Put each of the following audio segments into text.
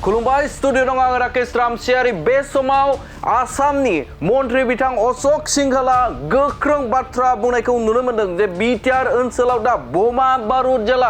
खुलुमबाय स्टुडिअ दं आं राकेश रामसियारि बे समाव आसामनि मन्त्रि बिथां अशक सिंघाला गोख्रों बाथ्रा बुंनायखौ नुनो मोनदों जे बिटिआर ओनसोलाव दा बमा बारुद जाला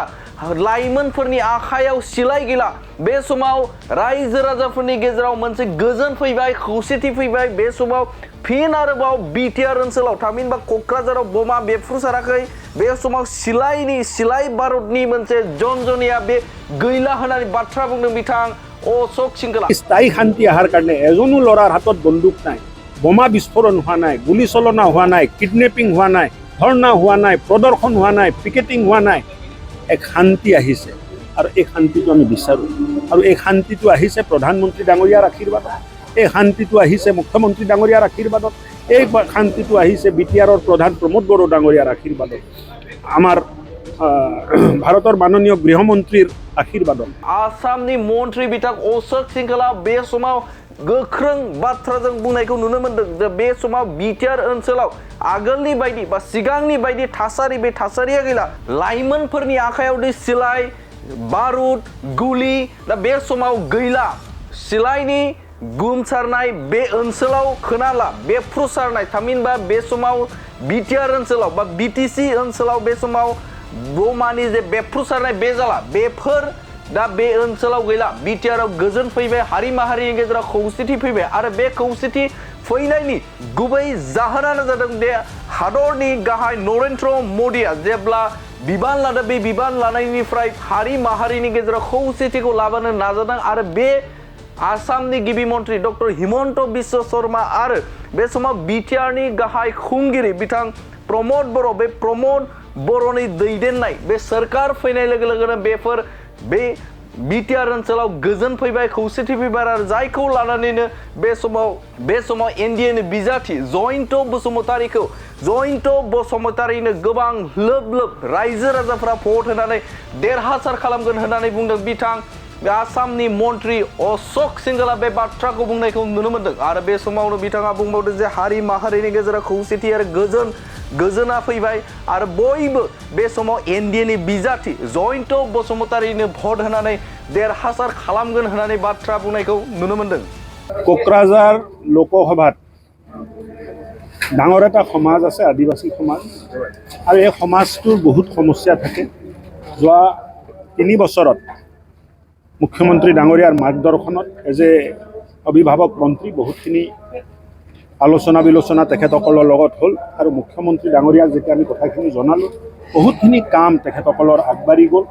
लाइमोनफोरनि आखायाव सिलाय गैला बे समाव रायजो राजाफोरनि गेजेराव मोनसे गोजोन फैबाय खौसेथि फैबाय बे समाव फिन आरोबाव बिटिआर ओनसोलाव थामहिनबा क'क्राझाराव बमा बेफ्रुसाराखै बे समाव सिलाय बारुदनि मोनसे जनजनिया बे गैला होननानै बाथ्रा बुंदों बिथां अशक सिंघाला। स्थायी शांति आहार कारण एजनो लरार हाथत बंदूक नाई, बोमा विस्फोरण हुआ नाई, गुलिचलना हुआ नाई, किडनेपिंग हुआ नाई, धरना हुआ नाई, प्रदर्शन हुआ नाई, पिकेटिंग हुआ नाई। एक शांति आहिसे और एक शांति आमी विचारो और एक शांति आहिसे प्रधानमंत्री डांगरियार आशीर्वादत, एक शांति आहिसे मुख्यमंत्री डांगरियार आशीर्वादत, एक शांति आहिसे बिटिआर प्रधान प्रमोद बड़ो डांगरियार आशीर्वादत, आमार भारतर माननीय गृहमंत्रीर आशीर्वादत। आसामनि मन्त्रि बिथां अशक सिंघाला बे समाव गोख्रों बाथ्राजों बुंनायखौ नुनो मोनदों जे बे समाव बिटिआर ओनसोलाव आगोलनि बायदि बा सिगांनि बायदि थासारि बे थासारिया गैला लाइमोनफोरनि आखायाव दि सिलाय बारुद गुलि दा बे समाव गैला सिलायनि गुमसारनाय बे ओनसोलाव खोनाला बेफ्रुसारनाय थामहिनबा बे समाव बिटिआर ओनसोलाव बा बिटिसि ओनसोलाव बे समाव बमानि जे बेफ्रुसारनाय बे जाला बेफोर दा बे ओनसोलाव गैला बिटिआराव गोजोन फैबाय हारि माहारिनि गेजेराव खौसेथि फैबाय आरो बे खौसेथि फैनायनि गुबै जाहोनानो जादों दे हादरनि गाहाय नरेन्द्र मदिया जेब्ला बिबान लादों बे बिबान लानायनिफ्राय हारि माहारिनि गेजेराव खौसेथिखौ लाबोनो नाजादों आरो बे आसामनि गिबि मन्त्रि डक्टर हिमन्त बिश्व शर्मा आरो बे समाव बिटिआरनि गाहाय खुंगिरि बिथां प्रमोद बर' बे प्रमोद बर'नि दैदेननाय बे सरकार फैनाय लोगो लोगोनो बेफोर बे बिटिआर ओनसोलाव गोजोन फैबाय खौसेथि फैबाय आरो जायखौ लानानैनो बे समाव एनडिएनि बिजाथि जयन्त बसुमतारीनो गोबां लोब लोब रायजो राजाफ्रा भट होनानै देरहासार खालामगोन होननानै बुंदों बिथां आसामनि मन्त्रि अशक सिंघाला बे बाथ्राखौ बुंनायखौ नुनो मोनदों आरो बे समावनो बिथाङा बुंबावदों जे हारि माहारिनि गेजेराव खौसेथि आरो गोजोना फैबाय आरो बयबो बे समाव एनडिएनि बिजाथि जयन्त बसुमतारीनो भट होनानै देरहासार खालामगोन होननानै बाथ्रा बुंनायखौ नुनो मोनदों। क'क्राझार लोकसभात डाঙर एटा समाज आछे आदिवासी समाज और ये समाजटोर बहुत समस्या थाके जोआ 3 बछरत मुख्यमंत्री डांगरियार मार्गदर्शनत एज ए अभिभावक मंत्री बहुतखिनि आलोचना विलोचना तेखेतসকলৰ লগত हल और मुख्यमंत्री डांगरियाक जेতিয়া आमी कथाखिनि जनालो बहुतखिनि काम तेखेतসকলৰ আগবাঢ়ি गल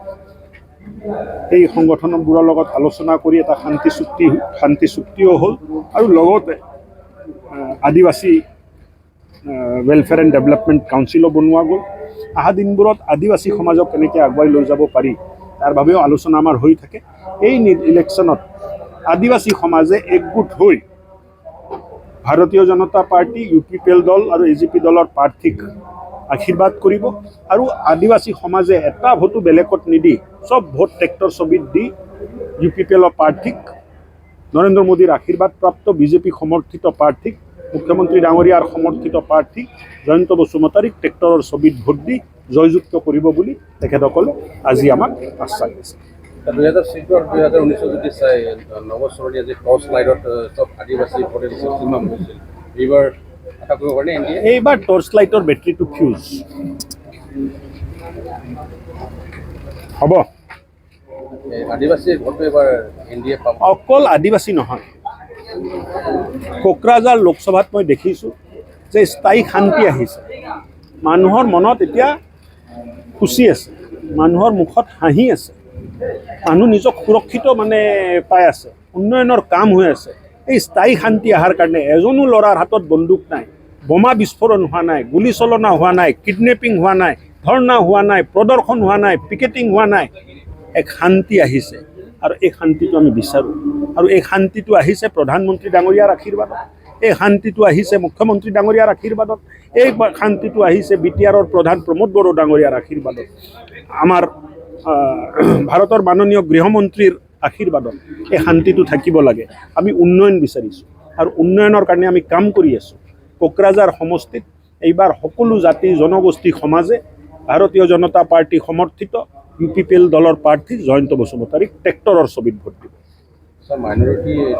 এই সংগঠনবোৰৰ লগত আলোচনা কৰি এটা শান্তি চুক্তিও হল আৰু লগতে আদিবাসী वेलफेयर एंड डेवलपमेंट काउन्सिलो बनवा गल अहा दिनबोरत आदिवासी समाजक केनेके आगुवाई লৈ যাব पारि तार बारेও आलोचना आमार হৈ থাকে। এই इलेक्शनत आदिवासी समाजे एकगोट হৈ भारतीय जनता पार्टी यूपीपीएल दल और एजीपी दलर प्रार्थीक आशीर्वाद करिब और आदिवासी समाजे एटा भोटो बेलेगत निदि सब भोट ट्रेक्टर छबित दी यूपीपीएल प्रार्थीक नरेंद्र मोदीर आशीर्वाद प्राप्त बीजेपी समर्थित प्रार्थीक मुख्यमंत्री डांगरियार समर्थित प्रार्थी जयंत बसुमतारीक ट्रेक्टरर छबित भोट दी जययुक्त करिब बुली तेखेतসকলে আজি আমাক आश्वास दिছে। 2014 और 2019 যদি চাই নৱচৰণীয়া যে টৰ্চ লাইটত সব আদিবাসী ভোটে মেক্সিমাম হৈছিল এইবাৰ এটা কৰিব কাৰণে এনডিএ এইবাৰ টৰ্চ লাইটৰ বেটাৰীটো ফিউজ হ'ব আদিবাসীৰ ভোটটো এবাৰ এনডিএ পাব অকল আদিবাসী নহয় কোকৰাঝাৰ লোকসভাত মই দেখিছোঁ যে স্থায়ী শান্তি আহিছে মানুহৰ মনত এতিয়া খুশি আছে মানুহৰ মুখত হাঁহি আছে মানুহ নিজক সুৰক্ষিত মানে পাই আছে উন্নয়নৰ কাম হৈ আছে। এই স্থায়ী শান্তি আহাৰ কাৰণে এজনো লৰাৰ হাতত বন্দুক নাই বোমা বিস্ফোৰণ হোৱা নাই গুলিচলনা হোৱা নাই কিডনেপিং হোৱা নাই ধৰ্ণা হোৱা নাই প্ৰদৰ্শন হোৱা নাই পিকেটিং হোৱা নাই এক শান্তি আহিছে और एक शांति आमी विचारो और एक शांति आहिसे प्रधानमंत्री डांगरियार आशीर्वादत एक शांति आहिसे मुख्यमंत्री डांगरियार आशीर्वादत एक शांति आहिसे बिटिआर प्रधान प्रमोद बड़ो डांगरियार आशीर्वादत आमार भारतर माननीय गृहमंत्रीर आशीर्वादत এই শান্তিটো থাকিব লাগে। আমি উন্নয়ন বিচাৰিছোঁ আৰু উন্নয়নৰ কাৰণে আমি কাম কৰি আছোঁ। কোকৰাঝাৰ সমষ্টিত এইবাৰ সকলো জাতি জনগোষ্ঠী সমাজে भारतीय जनता पार्टी समर्थित यूपीपीएल दलर प्रार्थी जयंत बसुमतारीक ट्रेक्टरर छबित भोट দিব। Sir, minority.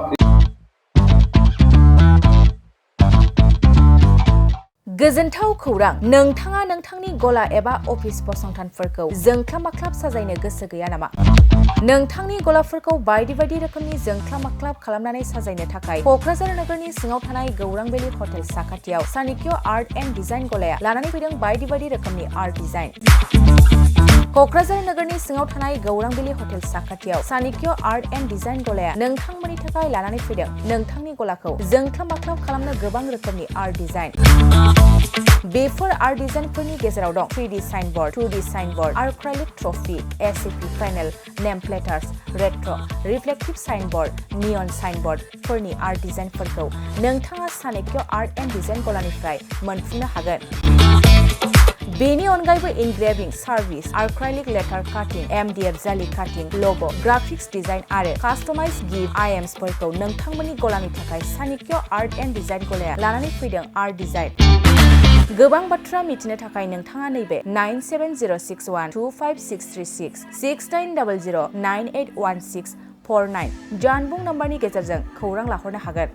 गोजोनथाव खौरां नोंथाङा नोंथांनि गला एबा अफिस फसंथानफोरखौ जोंख्लाब-माख्लाब साजायनो गोसो गैया नामा? नोंथांनि गलाफोरखौ बायदि बायदि रोखोमनि जोंख्लाब-माख्लाब खालामनानै साजायनो थाखाय क'क्राझार नोगोरनि सिङाव थानाय गौरां भेलि हटेल साखाथियाव चाणक्य आर्ट एन्ड डिजाइन गलाया लानानै फैदों बायदि बायदि रोखोमनि आर्ट डिजाइन। क'क्राझार नोगोरनि सिङाव थानाय गौरां भेलि हटेल साखाथियाव चाणक्य आर्ट एन्ड डिजाइन गलाया नोंथांमोननि थाखाय लानानै फैदों नोंथांनि गलाखौ जोंख्लाब-माख्लाब खालामनो गोबां रोखोमनि आर्ट डिजाइन। बेफोर आर्ट डिजाइनफोरनि गेजेराव दं 3D signboard, 2D signboard, acrylic trophy, SAP panel, name plates, retro', reflective signboard, neon साइनबोर्डफोरनि आर्ट डिजाइनफोरखौ नोंथाङा चाणक्य आर्ट एन्ड डिजाइन गलानिफ्राय मोनफुंनो हागोन। बेनि अनगायैबो engraving service, acrylic letter cutting, MDF जालि काटिं, ल'ग', ग्राफिक्स डिजाइन आरो कास्टमाइज गिफ्ट आइटेम्सफोरखौ नोंथांमोननि गलानि थाखाय चाणक्य आर्ट एन्ड डिजाइन गलाया लानानै फैदों आर्ट डिजाइन। गोबां बाथ्रा मिथिनो थाखाय नोंथाङा नैबे 9706125636 6800981649 जानबुं नम्बरनि गेजेरजों खौरां लाहरनो हागोन।